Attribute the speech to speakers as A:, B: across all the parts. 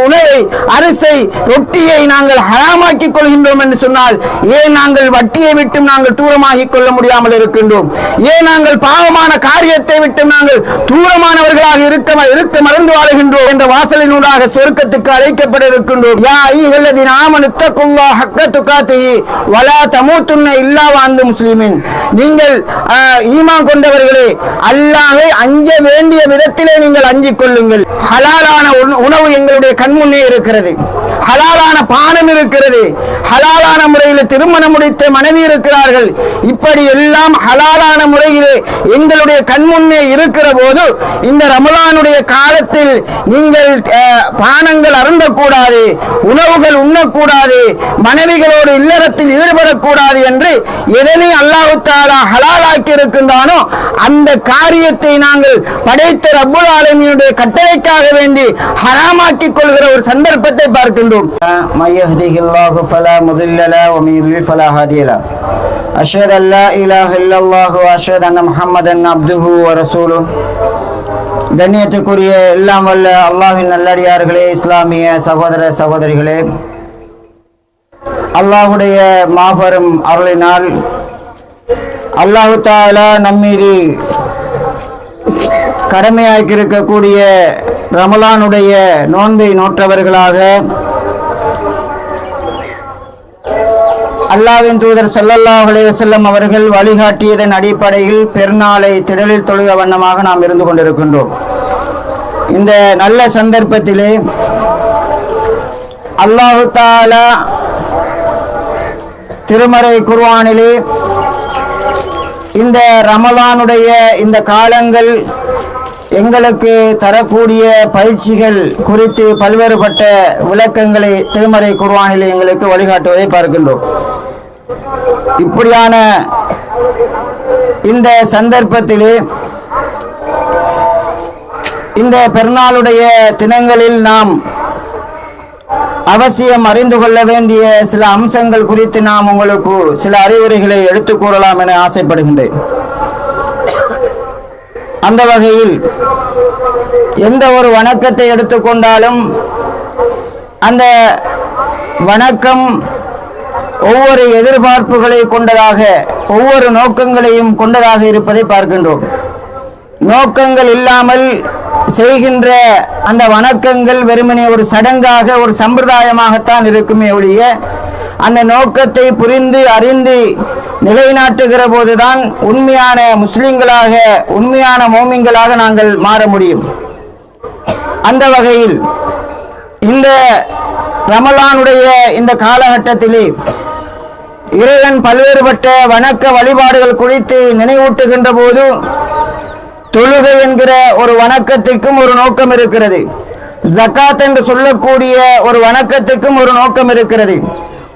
A: உணவை, அரிசை, ரொட்டியை நாங்கள் ஹராமாக்கிக் கொள்கின்றோம் என்று சொன்னால் ஏன் நாங்கள் வட்டியை விட்டு நாங்கள் தூரமாகிக் கொள்ள முடியாமல் இருக்கின்றோம்? ஏன் நாங்கள் பாவமான காரியத்தை விட்டு நாங்கள் தூரமானவர்களாக இருக்க மறந்து வாழுகின்றோம் என்ற வாசலினூடாக சொர்க்கத்துக்கு அழைக்கப்பட இருக்கின்றோம். யா அய்யுஹல்லதீன ஆமனு தக்குல்லாஹ ஹக்க துகாத்திஹி வலா தமூதுன்ன இல்லா வ அன்தும் முஸ்லிமீன். நீங்கள் ஈமான் கொண்டவர்களே, அல்லாஹ்வை அஞ்ச வேண்டிய விதத்திலே நீங்கள் அஞ்சிக் கொள்ளுங்கள். ஹலாலான உணவு எங்களுடைய கண்முன்னே இருக்கிறது, ஹலாலான பானம் இருக்கிறது, ஹலாலான முறையில் திருமணம் முடித்த மனைவி இருக்கிறார்கள். இப்படி எல்லாம் ஹலாலான முறையிலே எங்களுடைய கண்முன்னே இருக்கிற போது இந்த ரமலானுடைய காலத்தில் நீங்கள் பானங்கள் அருந்தக்கூடாது, உணவுகள் உண்ணக்கூடாது, மனைவிகளோடு இல்லறத்தில் ஈடுபடக்கூடாது என்று எதனை அல்லாஹ் தஆலா ஹலாலாக்கி இருக்கின்றானோ அந்த காரியத்தை நாங்கள் படைத்த ரப்புல் ஆலமீனுடைய கட்டளைக்காக வேண்டி ஹராமாக்கிக் கொள்கிற ஒரு சந்தர்ப்பத்தை பார்க்கின்றோம். மய்யஹ்திஹில்லாஹு ஃபலா முதில்ல லஹு வ மன் யுத்லில் ஃபலா ஹாதிய லஹு. அஷ்ஹது அன் லா இலாஹ இல்லல்லாஹு வ அஷ்ஹது அன்ன முஹம்மதன் அப்துஹு வ ரசூலுஹு. கண்ணியத்துக்குரிய எல்லாம் வல்ல அல்லாஹ்வின் நல்லடியார்களே, இஸ்லாமிய சகோதர சகோதரிகளே, அல்லாஹ்வுடைய மாபெரும் அருளினால் அல்லாஹ் தஆலா நம்மீது கடமையாக்கி இருக்கக்கூடிய ரமலானுடைய நோன்பை நோற்றவர்களாக அல்லாஹ்வின் தூதர் ஸல்லல்லாஹு அலைஹி வஸல்லம் அவர்கள் வழிகாட்டியதன் அடிப்படையில் பெருநாளை திடலில் தொழுக வண்ணமாக நாம் இருந்து கொண்டிருக்கின்றோம். இந்த நல்ல சந்தர்ப்பத்திலே அல்லாஹ் தஆலா திருமறை குர்ஆனிலே இந்த ரமலானுடைய இந்த காலங்கள் எங்களுக்கு தரக்கூடிய பயிற்சிகள் குறித்து பல்வேறுபட்ட விளக்கங்களை திருமறை குர்ஆனிலே எங்களுக்கு வழிகாட்டுவதை பார்க்கின்றோம். இப்படியான இந்த சந்தர்ப்பத்திலே இந்த பெருநாளுடைய தினங்களில் நாம் அவசியம் அறிந்து கொள்ள வேண்டிய சில அம்சங்கள் குறித்து நாம் உங்களுக்கு சில அறிவுரைகளை எடுத்துக் கூறலாம் என ஆசைப்படுகின்றேன். அந்த வகையில் எந்த ஒரு வணக்கத்தை எடுத்துக்கொண்டாலும் அந்த வணக்கம் ஒவ்வொரு எதிர்பார்ப்புகளை கொண்டதாக, ஒவ்வொரு நோக்கங்களையும் கொண்டதாக இருப்பதை பார்க்கின்றோம். நோக்கங்கள் இல்லாமல் செய்கின்ற அந்த வணக்கங்கள் வெறுமனே ஒரு சடங்காக, ஒரு சம்பிரதாயமாகத்தான் இருக்குமே ஒழிய அந்த நோக்கத்தை புரிந்து அறிந்து நிலைநாட்டுகிற போதுதான் உண்மையான முஸ்லிம்களாக, உண்மையான மோமின்களாக நாங்கள் மாற முடியும். அந்த வகையில் இந்த ரமலானுடைய இந்த காலகட்டத்திலே இறைவன் பல்வேறுபட்ட வணக்க வழிபாடுகள் குறித்து நினைவூட்டுகின்ற போது தொழுகை என்கிற ஒரு வணக்கத்திற்கும் ஒரு நோக்கம் இருக்கிறது. ஜகாத் என்று சொல்லக்கூடிய ஒரு வணக்கத்திற்கும் ஒரு நோக்கம் இருக்கிறது.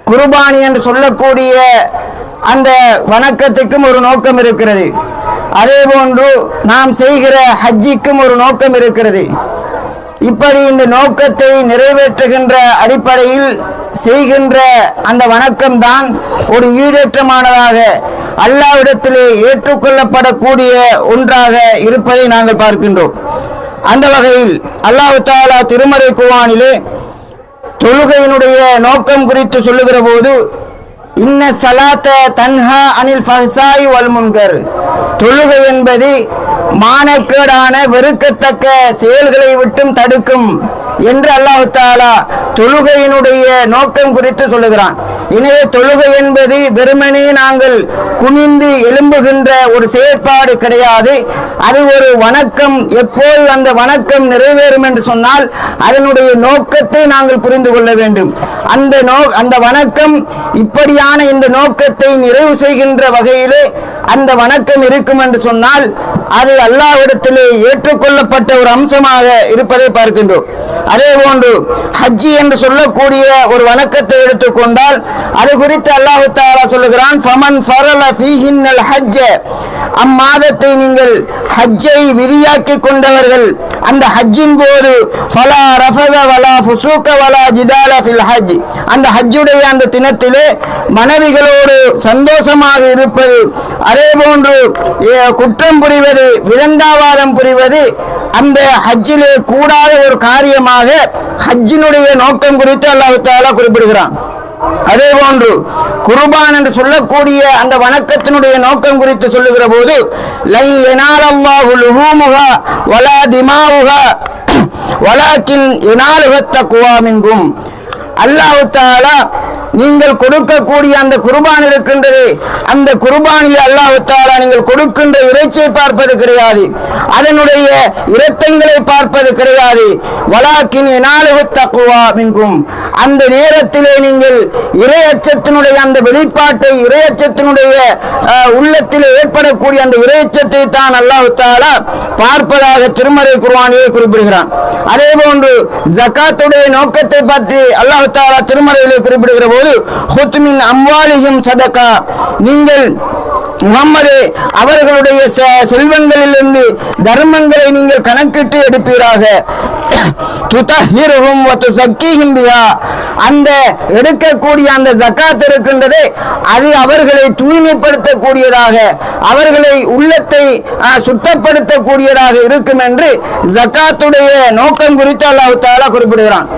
A: குர்பானி என்று சொல்லக்கூடிய அந்த வணக்கத்திற்கும் ஒரு நோக்கம் இருக்கிறது. அதே போன்று நாம் செய்கிற ஹஜ்ஜிக்கும் ஒரு நோக்கம் இருக்கிறது. இப்படி இந்த நோக்கத்தை நிறைவேற்றுகின்ற அடிப்படையில் செய்கின்ற அந்த வணக்கம் தான் ஒரு ஈடேற்றமானதாக, அல்லாஹ்விடத்திலே ஏற்றுக்கொள்ளப்படக்கூடிய ஒன்றாக இருப்பதை நாங்கள் பார்க்கின்றோம். அந்த வகையில் அல்லாஹ் தஆலா திருமறை குர்ஆனிலே தொழுகையினுடைய நோக்கம் குறித்து சொல்லுகிற போது, இன்ன ஸலாத்த தன்ஹா அனில் ஃபஹ்சாயி வல் முன்கர், தொழுகை என்பது மானக்கேடான வெறுக்கத்தக்க செயல்களை விட்டும் தடுக்கும் என்று அல்லாஹ் தஆலா தொழுகையினுடைய நோக்கம் குறித்து சொல்லுகிறான். எனவே தொழுகை என்பது வெறுமனே நாங்கள் குனிந்து எழும்புகின்ற ஒரு செயற்பாடு கிடையாது. அது ஒரு வணக்கம். எப்போது அந்த வணக்கம் நிறைவேறும் என்று சொன்னால் அதனுடைய நோக்கத்தை நாங்கள் புரிந்து கொள்ள வேண்டும். அந்த வணக்கம் இப்படியான இந்த நோக்கத்தை நிறைவு செய்கின்ற வகையிலே அந்த வணக்கம் இருக்கும் என்று சொன்னால் அது அல்லாஹ்விடத்திலே ஏற்றுக்கொள்ளப்பட்ட ஒரு அம்சமாக இருப்பதை பார்க்கின்றோம். அதே போன்று ஹஜ்ஜி என்று சொல்லக்கூடிய ஒரு வணக்கத்தை எடுத்துக்கொண்டால் அது குறித்து அல்லாஹ் தஆலா சொல்லுகிறான், ஃபமன் ஃபரல ஃபீஹின்னல் ஹஜ்ஜ, அம்மாதத்தை நீங்கள் ஹஜ்ஜை விதியாக்கி கொண்டவர்கள் அந்த ஹஜ்ஜின் போது ஃபலா ரஃபத வலா ஃபுசூக வலா ஜிதால ஃபில் ஹஜ், அந்த ஹஜ்ஜுடைய அந்த தினத்திலே மனைவிகளோடு சந்தோஷமாக இருப்பது, அதே போன்று குற்றம் புரிவது, விதண்டாவாதம் புரிவது, அந்த ஹஜ்ஜிலே கூடாத ஒரு காரியமாக ஹஜ்ஜினுடைய நோக்கம் குறித்து அல்லாஹ் தஆலா குறிப்பிடுகிறான். அதே போன்று குர்பான் என்று சொல்லக்கூடிய அந்த வணக்கத்தினுடைய நோக்கம் குறித்து சொல்லுகிற போது லை யனாலல்லாஹு லுஹூமுஹா வலா திமாவுஹா வலாக்கின் யனாலுஹு தக்வா மின்கும். அல்லாஹ் தஆலா நீங்கள் கொடுக்கக்கூடிய அந்த குர்பான் இருக்கின்றது, அந்த குர்பானில் அல்லாஹ் தஆலா நீங்கள் கொடுக்கின்ற இறைச்சியை பார்ப்பது கிடையாது, அதனுடைய இரத்தங்களை பார்ப்பது கிடையாது. வலாக்கின் யனாலுஹு தக்வா மின்கும். அந்த நேரத்திலே நீங்கள் இறையச்சத்தினுடைய அந்த வெளிப்பாட்டை, இறையச்சத்தினுடைய உள்ளத்தில் ஏற்படக்கூடிய அந்த இறையச்சத்தை தான் அல்லாஹ் தஆலா பார்ப்பதாக திருமறை குர்ஆனிலே குறிப்பிடுகிறான். அதே போன்று ஜகாத்துடைய நோக்கத்தை பற்றி அல்லாஹ் தஆலா திருமறையிலே குறிப்பிடுகிற போது ஹுத் மின் அம்வாலிஹிம் சதகா, நீங்கள் முஹம்மதே அவர்களுடைய செல்வங்களிலிருந்து தர்மங்களை நீங்கள் கணக்கிட்டு எடுப்பீராக. துதஹிருஹும் வ துஸக்கீஹிம் பிஹா, அந்த எடுக்கக்கூடிய அந்த ஜகாத் இருக்கின்றதே அது அவர்களை தூய்மைப்படுத்தக்கூடியதாக, அவர்களை உள்ளத்தை சுத்தப்படுத்தக்கூடியதாக இருக்கும் என்று ஜகாத்துடைய நோக்கம் குறித்து அல்லாஹ் தஆலா குறிப்பிடுகிறான்.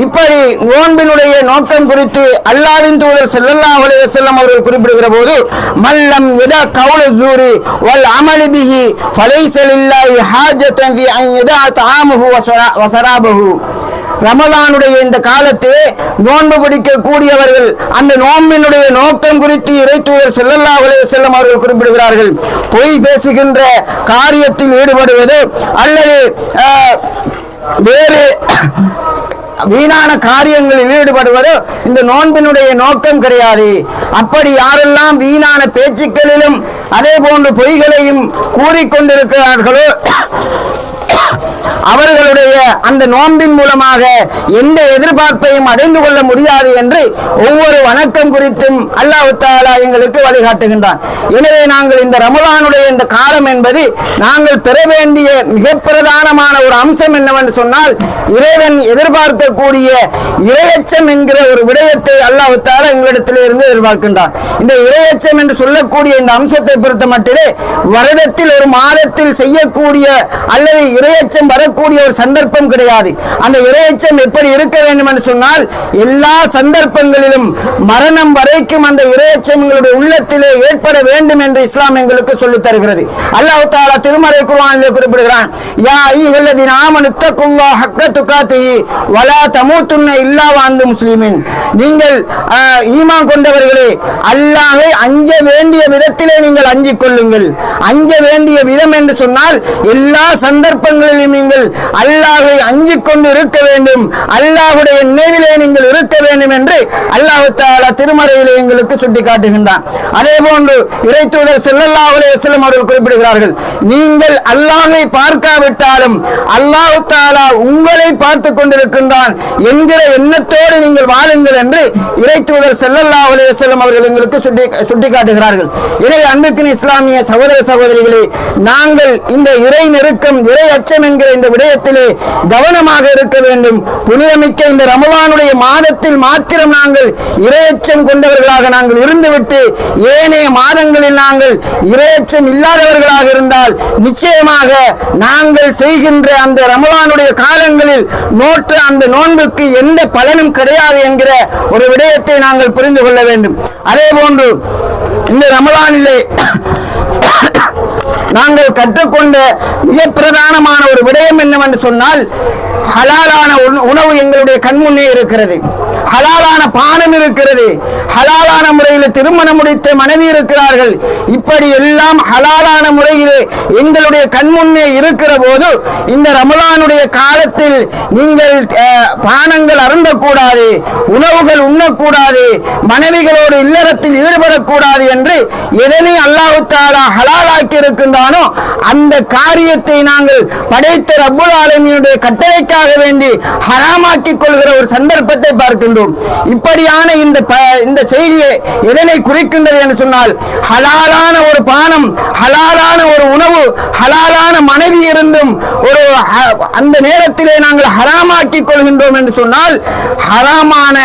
A: இப்படி நோன்பினுடைய நோக்கம் குறித்து அல்லாஹ்வின் தூதர் ஸல்லல்லாஹு அலைஹி வஸல்லம் அவர்கள் குறிப்பிடுகிற போது மல்லம் யதா கௌல ஸூரி வல் அமலி பிஹி ஃபலைஸ லில்லாஹி ஹாஜத்தன் ஃபி அன் யதா தஆமுஹு வ ஸராபஹு. ரமலானுடைய இந்த காலத்திலே நோன்பு பிடிக்க கூடியவர்கள் அந்த நோன்பினுடைய நோக்கம் குறித்து இறை தூதர் ஸல்லல்லாஹு அலைஹி வஸல்லம் அவர்கள் குறிப்பிடுகிறார்கள். பொய் பேசுகின்ற காரியத்தில் ஈடுபடுவது அல்லது வேறு வீணான காரியங்களில் ஈடுபடுவது இந்த நோன்பினுடைய நோக்கம் கிடையாது. அப்படி யாரெல்லாம் வீணான பேச்சுக்களிலும் அதே போன்று பொய்களையும் கூறிக்கொண்டிருக்கிறார்களோ அவர்களுடைய அந்த நோன்பின் மூலமாக எந்த எதிர்பார்ப்பையும் அடைந்து கொள்ள முடியாது என்று ஒவ்வொரு வணக்கம் குறித்தும் அல்லாஹ் தஆலா எங்களுக்கு வழிகாட்டுகின்றான். எனவே நாங்கள் இந்த ரமலானுடைய இந்த காலம் என்பது நாங்கள் பெற வேண்டிய மிக பிரதானமான ஒரு அம்சம் என்னவென்று சொன்னால் இறைவன் எதிர்பார்க்கக்கூடிய இறையச்சம் என்கிற ஒரு விடயத்தை அல்லாஹ் தஆலா எங்களிடத்திலே இருந்து எதிர்பார்க்கின்றான். இந்த இறையச்சம் என்று சொல்லக்கூடிய இந்த அம்சத்தை பொறுத்த மட்டிலே வருடத்தில் ஒரு மாதத்தில் செய்யக்கூடிய அல்லது இறையச்சம் வரக்கூடிய ஒரு சந்தர்ப்பம் கிடையாது. அந்த இறையச்சம் எப்படி இருக்க வேண்டும் என்று சொன்னால் எல்லா சந்தர்ப்பங்களிலும் மரணம் வரைக்கும் அந்த இறையச்சம் எங்களுடைய உள்ளத்திலே ஏற்பட வேண்டும் என்று இஸ்லாம் எங்களுக்கு சொல்லித் தருகிறது. அல்லாஹ் தஆலா திருமறை குர்ஆனிலே குறிப்பிடுகிறான், யா அய்யுஹல்லதீன ஆமனு தக்குல்லாஹ ஹக்க துகாத்திஹி வலா தமூதுன்ன இல்லா வ அன்தும் முஸ்லிமீன். நீங்கள் ஈமான் கொண்டவர்களே அல்லாஹ்வை அஞ்ச வேண்டிய விதத்திலே நீங்கள் அஞ்சிக் கொள்ளுங்கள். அஞ்ச வேண்டிய விதம் என்று சொன்னால் எல்லா சந்தர்ப்பங்களிலும் நீங்கள் அல்லாஹ்வை அஞ்சிக் கொண்டு இருக்க வேண்டும், அல்லாஹ்வுடைய நினைவிலே நீங்கள் இருக்க வேண்டும் என்று அல்லாஹ் தஆலா திருமறையிலே எங்களுக்கு சுட்டிக்காட்டுகின்றான். அதே போன்று இறை தூதர் ஸல்லல்லாஹு அலைஹி வஸல்லம் அவர்கள் குறிப்பிடுகிறார்கள், நீங்கள் அல்லாஹ்வை பார்க்காவிட்டாலும் அல்லாஹ் தஆலா உங்களை பார்த்துக் கொண்டிருக்கின்றான் என்கிற எண்ணத்தோடு நீங்கள் வாழுங்கள் என்று இறை தூதர் ஸல்லல்லாஹு அலைஹி வஸல்லம் அவர்கள் எங்களுக்கு சுட்டிக்காட்டுகிறார்கள். எனவே அன்பிற்கின் இஸ்லாமிய சகோதர சகோதரிகளே, நாங்கள் இந்த இறை நெருக்கம், இறை அச்சம் என்கிற இந்த விடயத்திலே கவனமாக இருக்க வேண்டும். புனிதமிக்க இந்த ரமலானுடைய மாதத்தில் மாத்திரம் நாங்கள் இறையச்சம் கொண்டவர்களாக நாங்கள் இருந்துவிட்டு ஏனைய மாதங்களில் நாங்கள் இறையச்சம் இல்லாதவர்களாக இருந்தால் நிச்சயமாக நாங்கள் செய்கின்ற அந்த ரமலானுடைய காலங்களில் நோற்ற அந்த நோன்புக்கு எந்த பலனும் கிடையாது என்கிற ஒரு விடயத்தை நாங்கள் புரிந்து கொள்ள வேண்டும். அதே போன்று இந்த ரமலானிலே நாங்கள் கற்றுக்கொண்ட மிக பிரதானமான ஒரு விடயம் என்னவென்று சொன்னால் ஹலாலான உணவு எங்களுடைய கண்முன்னே இருக்கிறது, ஹலாலான பானம் இருக்கிறது, ஹலாலான முறையில் திருமணம் முடித்த மனைவி இருக்கிறார்கள். இப்படி எல்லாம் ஹலாலான முறையில் எங்களுடைய கண்முன்னே இருக்கிற போது இந்த ரமலானுடைய காலத்தில் நீங்கள் பானங்கள் அருந்தக்கூடாது, உணவுகள் உண்ணக்கூடாது, மனைவிகளோடு இல்லறத்தில் ஈடுபடக்கூடாது என்று எதனை அல்லாஹ் தஆலா ஹலாலாக்கி இருக்கின்றானோ அந்த காரியத்தை நாங்கள் படைத்த ரப்புல் ஆலமீனுடைய கட்டளைக்கு உணவுக்காக வேண்டி ஹராமாக்கிக் கொள்கிற ஒரு சந்தர்ப்பத்தை பார்க்கின்றோம். இப்படியான இந்த செய்தியை எதனை குறிக்கின்றது என்று சொன்னால், ஹலாலான ஒரு பானம், ஹலாலான ஒரு உணவு, ஹலாலான மனைவி இருந்தும் ஒரு அந்த நேரத்திலே நாங்கள் ஹராமாக்கிக் கொள்கின்றோம் என்று சொன்னால், ஹராமான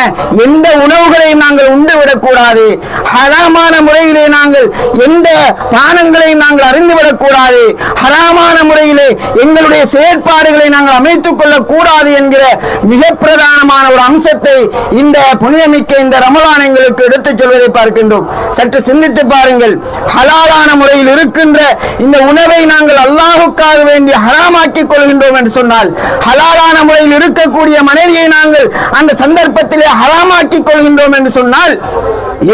A: எந்த உணவுகளையும் நாங்கள் உண்டு விடக்கூடாது, ஹராமான முறையிலே நாங்கள் எந்த பானங்களையும் நாங்கள் அறிந்துவிடக்கூடாது, ஹராமான முறையிலே எங்களுடைய செயற்பாடுகளை நாங்கள் அமைத்துக் கொள்ளக்கூடாது என்கிற மிக பிரதானமான ஒரு அம்சத்தை இந்த புனிதமிக்க இந்த ரமலான் எங்களுக்கு எடுத்துச் சொல்வதை பார்க்கின்றோம். சற்று சிந்தித்து பாருங்கள். ஹலாலான முறையில் இருக்கின்ற இந்த உணவை நாங்கள் அல்லாஹுக்காக வேண்டி ஹராமாக்கிக் கொள்கின்றோம் என்று சொன்னால், ஹலாலான முறையில் இருக்கக்கூடிய மனைவியை நாங்கள் அந்த சந்தர்ப்பத்திலே ஹராமாக்கிக் கொள்கின்றோம் என்று சொன்னால்,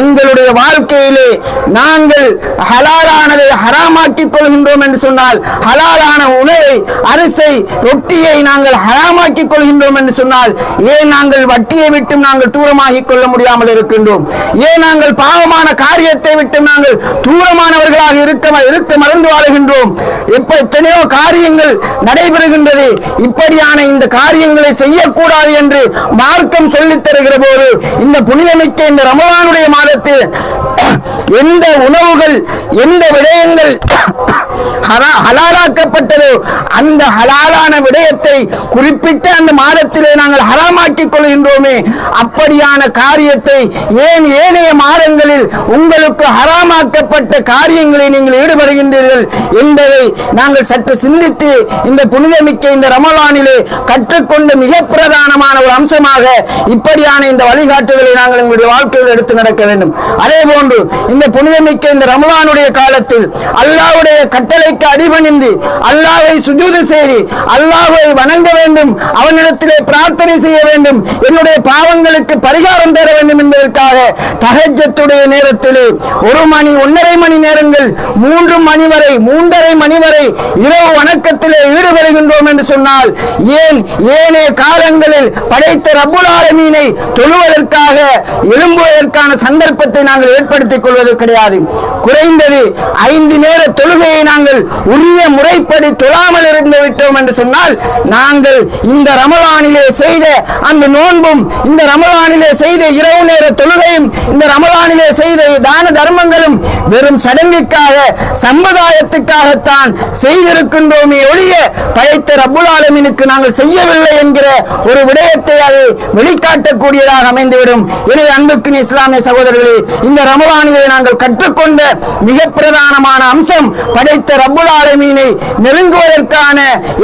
A: எங்களுடைய வாழ்க்கையிலே நாங்கள் ஹலாலானதை ஹராமாக்கிக் கொள்கின்றோம் என்று சொன்னால், ஹலாலான உணவை, அரிசை, ரொட்டியை நாங்கள் ஹராமாக்கிக் கொள்கின்றோம் என்று சொன்னால், ஏன் நாங்கள் வட்டியை விட்டு நாங்கள் தூரமாகிக் கொள்ள முடியாமல் இருக்கின்றோம்? ஏன் நாங்கள் பாவமான காரியத்தை விட்டு நாங்கள் தூரமானவர்களாக இருக்க மறந்து வாழுகின்றோம்? எத்தனையோ காரியங்கள் நடைபெறுகின்றது. இப்படியான இந்த காரியங்களை செய்யக்கூடாது என்று மார்க்கம் சொல்லித் தருகிற போது, இந்த புனிதமிக்க இந்த ரமலானுடைய மாதத்தில் எந்த உணவுகள், எந்த விடயங்கள் ஹலாலாக்கப்பட்டதோ அந்த ஹலாலான விடயத்தை குறிப்பிட்ட அந்த மாதத்திலே நாங்கள் ஹராமாக்கிக் கொள்கின்றோமே, அப்படியான காரியத்தை ஏன் ஏனைய மாதங்களில் உங்களுக்கு ஹராமாக்கப்பட்ட காரியங்களை நீங்கள் ஈடுபடுகின்றீர்கள் என்பதை நாங்கள் சற்று சிந்தித்து இந்த புனிதமிக்க இந்த ரமலானிலே கற்றுக்கொண்ட மிக பிரதானமான ஒரு அம்சமாக இப்படியான இந்த வழிகாட்டுதலை நாங்கள் எங்களுடைய வாழ்க்கையில் எடுத்து நடக்க வேண்டும். அதே போன்று இந்த புனிதமிக்க இந்த ரமலானுடைய காலத்தில் அல்லாஹ்வுடைய கட்டளைக்கு அடிபணிந்து அல்லாஹ்வை சுஜூது செய்து அல்லாஹ்வை வணங்க வேண்டும், அவனிடத்திலே பிரார்த்தனை செய்ய வேண்டும், என்னுடைய பாவங்களுக்கு பரிகாரம் தர வேண்டும் என்பதற்காக தஹஜ்ஜத்துடைய நேரத்திலே 1 மணி 1.5 மணி நேரங்கள் 3 மணி வரை 3.5 மணி வரை இரவு வணக்கத்திலே ஈடுபடுகின்றோம் என்று சொன்னால், ஏன் ஏனைய காலங்களில் படைத்த ரப்புல் ஆலமீனை தொழுவதற்காக எழும்புவதற்கான சந்தர்ப்பத்தை நாங்கள் ஏற்படுத்திக் கொள்வது கிடையாது. குறைந்தது 5 நேர தொழுகையை நாங்கள் உரிய முறைப்படி தொழாமல் இருந்து விட்டோம் என்று சொன்னால், நாங்கள் இந்த ரமலானிலே செய்த அந்த நோன்பும், இந்த ரமலானிலே செய்த இரவு நேர தொழுகையும், இந்த ரமலானிலே செய்த தான தர்மங்களும் வெறும் சடங்குக்காக, சமுதாயத்துக்காகத்தான் செய்திருக்கின்றோமே ஒழிய படைத்த ரப்புல் ஆலமீனுக்கு நாங்கள் செய்யவில்லை என்கிற ஒரு விடயத்தை அது வெளிக்காட்டக்கூடியதாக அமைந்துவிடும். எனவே அன்புக்கு இஸ்லாமிய சகோதரர்களே, இந்த ரமலானிலே நாங்கள் கற்றுக்கொண்ட மிக பிரதானமான அம்சம், படைத்த ரப்புல் ஆலமீனை நெருங்குவதற்கான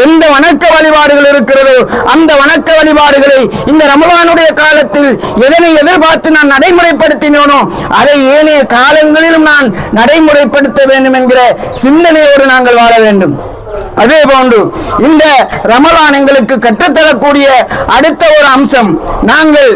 A: எந்த வணக்க வழிபாடுகள் இருக்கிறதோ அந்த வணக்க வழிபாடுகளை இந்த ரமலானுடைய காலத்தில் எதனை எதிர்பார்த்து நான் நடைமுறைப்படுத்தினோனோ அதை ஏனைய காலங்களிலும் நான் நடைமுறைப்படுத்த வேண்டும் என்கிற சிந்தனையோடு நாங்கள் வாழ வேண்டும். அதே போன்று இந்த ரமலான் எங்களுக்கு கற்றுத்தரக்கூடிய அடுத்த ஒரு அம்சம், நாங்கள்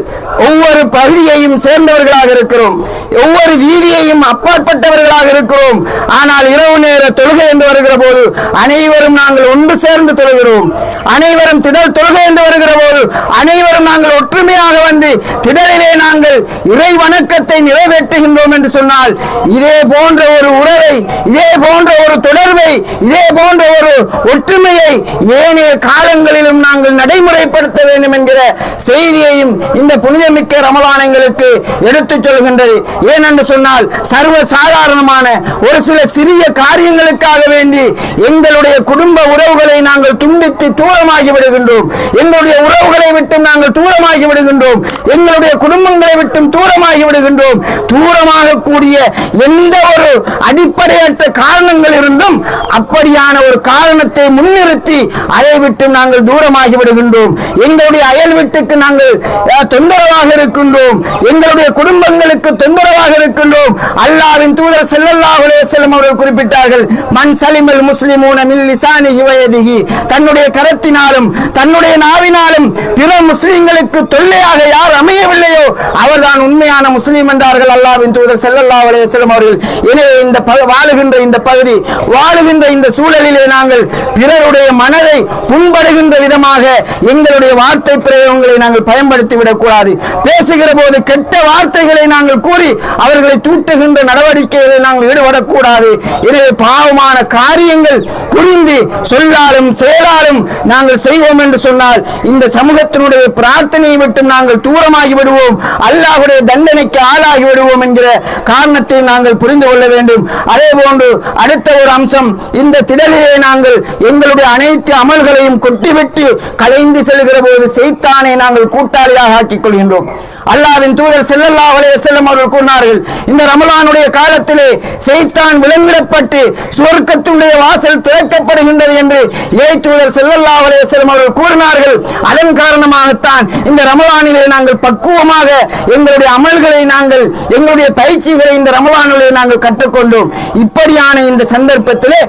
A: ஒவ்வொரு பகுதியையும் சேர்ந்தவர்களாக இருக்கிறோம், ஒவ்வொரு வீதியையும் அப்பாற்பட்டவர்களாக இருக்கிறோம். ஆனால் இரவு நேர தொழுகை என்று வருகிற போது அனைவரும் நாங்கள் ஒன்று சேர்ந்து தொழுகிறோம். அனைவரும் திடல் தொழுகை என்று வருகிற போது அனைவரும் நாங்கள் ஒற்றுமையாக வந்து திடலிலே நாங்கள் இறை வணக்கத்தை நிறைவேற்றுகின்றோம் என்று சொன்னால், இதே போன்ற ஒரு உறவை, இதே போன்ற ஒரு தொடர்பை, இதே போன்ற ஒரு ஒற்றுமையை ஏனைய காலங்களிலும் நாங்கள் நடைமுறைப்படுத்த வேண்டும் என்கிற செய்தியையும் இந்த புனிதமிக்க ரமலான் எங்களுக்கு எடுத்துச் சொல்கின்றது. ஏனென்று சொன்னால், சர்வ சாதாரணமான ஒரு சில சிறிய காரியங்களுக்காக வேண்டி எங்களுடைய குடும்ப உறவுகளை நாங்கள் துண்டித்து தூரமாகி விடுகின்றோம், எங்களுடைய உறவுகளை விட்டு நாங்கள் தூரமாகி விடுகின்றோம், எங்களுடைய குடும்பங்களை விட்டும் தூரமாகி விடுகின்றோம். தூரமாக கூடிய எந்த ஒரு அடிப்படையற்ற காரணங்கள் இருந்தும் அப்படியான ஒரு காரணத்தை முன்னிறுத்தி அதை விட்டு நாங்கள் தூரமாகி விடுகின்றோம். எங்களுடைய அயல் வீட்டுக்கு நாங்கள் தொந்தரவாக இருக்கின்றோம், எங்களுடைய குடும்பங்களுக்கு தொந்தரவாக இருக்கின்றோம். அல்லாஹ்வின் தூதர் ஸல்லல்லாஹு அலைஹி வஸல்லம் அவர்கள் குறிப்பிட்டார்கள், மன் சலிமல் முஸ்லிமூன மின் லிசானிஹி வ யதிஹி, தன்னுடைய கரத்தினாலும் தன்னுடைய நாவினாலும் பிற முஸ்லிம்களுக்கு தொல்லையாக யார் அமையவில்லையோ அவர்தான் உண்மையான முஸ்லீம் என்றார்கள் அல்லாஹ்வின் தூதர் ஸல்லல்லாஹு அலைஹி வஸல்லம் அவர்கள். எனவே இந்த வாழுகின்ற இந்த பகுதி, வாழுகின்ற இந்த சூழலிலே நாங்கள் பிறருடைய மனதை புண்படுகின்ற விதமாக எங்களுடைய வார்த்தை பிரயோகங்களை நாங்கள் பயன்படுத்தி விடக்கூடாது. பேசுகிற போது கெட்ட வார்த்தைகளை நாங்கள் கூறி அவர்களை தூட்டுகின்ற நடவடிக்கைகளை நாங்கள் ஈடுபடக்கூடாது. எனவே பாவமான காரியங்கள் புரிந்து சொல்லாலும் செயலாலும் நாங்கள் செய்வோம் என்று சொன்னால் இந்த சமூகத்தினுடைய பிரார்த்தனையை விட்டு நாங்கள் தூரமாகி விடுவோம், அல்லாஹ்வுடைய தண்டனைக்கு ஆளாகி விடுவோம் என்கிற காரணத்தை நாங்கள் புரிந்து கொள்ள வேண்டும். அதே போன்று அடுத்த ஒரு அம்சம், இந்த திடலிலே நாங்கள் எங்களுடைய அனைத்து அமல்களையும் கொட்டிவிட்டு கலைந்து செல்கிற போது சைத்தானை நாங்கள் கூட்டாளியாக ஆக்கிக் கொள்கின்றோம். அல்லாஹ்வின் தூதர் ஸல்லல்லாஹு அலைஹி வஸல்லம் அவர்கள் கூறினார்கள், இந்த ரமலானுடைய காலத்திலே சைத்தான் விலங்கிடப்பட்டு சுவர்க்கத்துடைய வாசல் திறக்கப்படுகின்றது என்று இறை தூதர் ஸல்லல்லாஹு அலைஹி வஸல்லம் அவர்கள் கூறினார்கள். அதன் காரணமாகத்தான் இந்த ரமலானிலே நாங்கள் பக்குவமாக எங்களுடைய அமல்களை நாங்கள் எங்களுடைய பயிற்சிகளை இந்த ரமலானிலே நாங்கள் கற்றுக்கொண்டோம். இப்படியான இந்த சந்தர்ப்பத்திலே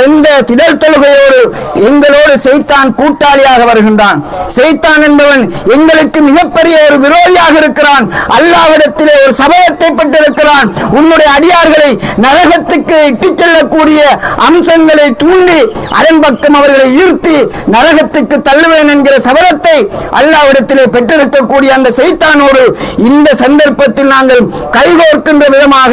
A: இந்த திடல் தொழுகையோடு எங்களோடு சைத்தான் கூட்டாளியாக வருகின்றான். சைத்தான் என்பவன் எங்களுக்கு மிகப்பெரிய ஒரு விரோதியாக இருக்கிறான். அல்லாஹ்விடத்திலே ஒரு சபதத்தை பெற்றிருக்கிறான், உன்னுடைய அடியார்களை நரகத்துக்கு இட்டுச் செல்லக்கூடிய அம்சங்களை தூண்டி அதன் பக்கம் அவர்களை ஈர்த்து நரகத்துக்கு தள்ளுவேன் என்கிற சபதத்தை அல்லாஹ்விடத்திலே பெற்றிருக்கக்கூடிய அந்த சைத்தானோடு இந்த சந்தர்ப்பத்தில் நாங்கள் கைகோர்க்கின்ற விதமாக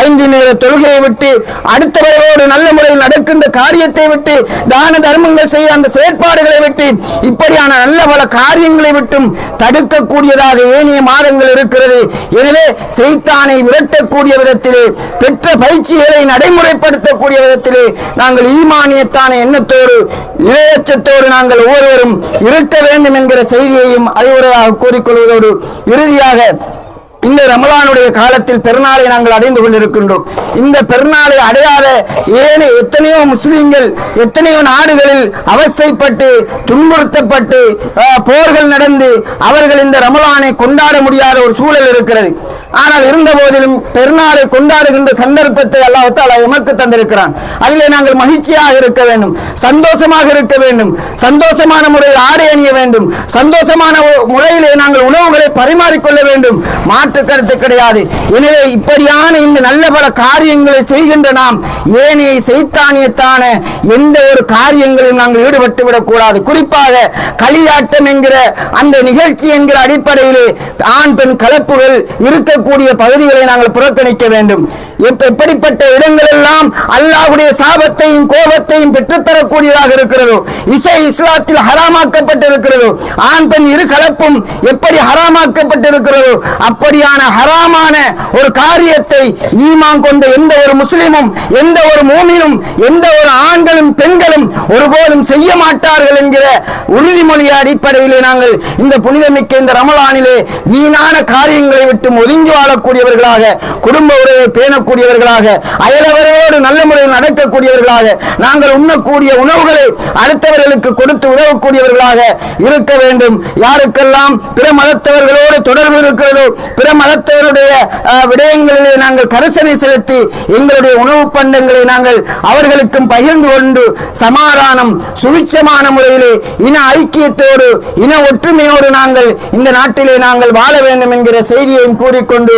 A: 5 நேர தொழுகையை விட்டு அடுத்தவர்களோடு நல்ல முறையில் நடக்கின்ற காரியத்தை விட்டு தான தர்மங்கள் செய்ய அந்த செயற்பாடுகளை விட்டு இப்படியான நல்ல பல காரியங்களை விட்டும் தடுக்கக்கூடியதாக ஏனைய மாதங்கள் இருக்கிறது. எனவே சைத்தானை விரட்டக்கூடிய விதத்திலே பெற்ற பயிற்சிகளை நடைமுறைப்படுத்தக்கூடிய விதத்திலே நாங்கள் ஈமானியத்தான எண்ணத்தோடு இறையச்சத்தோடு நாங்கள் ஒவ்வொருவரும் இருக்க வேண்டும் என்கிற செய்தியையும் அறிவுரையாக கூறிக்கொள்வதோடு இறுதியாக இந்த ரமலானுடைய காலத்தில் பெருநாளை நாங்கள் அடைந்து கொண்டிருக்கின்றோம். இந்த பெருநாளை அடையாத எத்தனையோ முஸ்லிம்கள் எத்தனையோ நாடுகளில் அவசைப்பட்டு துன்புறுத்தப்பட்டு போர்கள் நடந்து அவர்கள் இந்த ரமலானை கொண்டாட முடியாத ஒரு சூழல் இருக்கிறது. ஆனால் இருந்த போதிலும் பெருநாளை கொண்டாடுகின்ற சந்தர்ப்பத்தை அல்லாஹ் தஆலா எமக்கு தந்திருக்கிறான். அதிலே நாங்கள் மகிழ்ச்சியாக இருக்க வேண்டும், சந்தோஷமாக இருக்க வேண்டும், சந்தோஷமான முறையில் ஆடை அணிய வேண்டும், சந்தோஷமான முறையிலே நாங்கள் உணவுகளை பரிமாறிக்கொள்ள வேண்டும், மாற்று கருத்து கிடையாது. எனவே இப்படியான இந்த நல்ல பல காரியங்களை செய்கின்ற நாம் ஏனைய சைத்தானியத்தான எந்த ஒரு காரியங்களிலும் நாங்கள் ஈடுபட்டு விடக்கூடாது. குறிப்பாக களியாட்டம் என்கிற அந்த நிகழ்ச்சி என்கிற அடிப்படையிலே ஆண் பெண் கலப்புகள் இருக்கக்கூடிய பகுதிகளை நாங்கள் புறக்கணிக்க வேண்டும். எப்படிப்பட்ட இடங்கள் எல்லாம் அல்லாஹ்வுடைய சாபத்தையும் கோபத்தையும் பெற்றுத்தரக்கூடியதாக இருக்கிறதோ, இசை இஸ்லாத்தில் ஹராமாக்கப்பட்டிருக்கிறதோ, ஆண் பெண் இரு கலப்பும் எப்படி ஹராமாக்கப்பட்டிருக்கிறதோ அப்படியான ஹராமான ஒரு காரியத்தை ஈமான் கொண்ட எந்த ஒரு முஸ்லிமும் எந்த ஒரு மூமினும் எந்த ஒரு ஆண்களும் பெண்களும் ஒருபோதும் செய்ய மாட்டார்கள் என்கிற உறுதிமொழி அடிப்படையிலே நாங்கள் இந்த புனிதமிக்க இந்த ரமலானிலே வீணான காரியங்களை விட்டு ஒதுங்கி வாழக்கூடியவர்களாக, குடும்ப உறவை பேணக்கூடியவர்களாக, அயலவர்களோடு நல்ல முறையில் நடக்கக்கூடியவர்களாக, நாங்கள் உண்ணக்கூடிய உணவுகளை அடுத்தவர்களுக்கு கொடுத்து உதவக்கூடியவர்களாக இருக்க வேண்டும். யாருக்கெல்லாம் பிற மதத்தவர்களோடு தொடர்பு இருக்கிறதோ, பிற மதத்தவருடைய விடயங்களிலே நாங்கள் கரிசனை செலுத்தி எங்களுடைய உணவு பண்டங்களை நாங்கள் அவர்களுக்கும் பகிர்ந்து கொண்டு சமாதானம் சுவிட்சமான முறையிலே இன ஐக்கியத்தோடு இன ஒற்றுமையோடு நாங்கள் இந்த நாட்டிலே நாங்கள் வாழ வேண்டும் என்கிற செய்தியையும் கூறிக்கொண்டு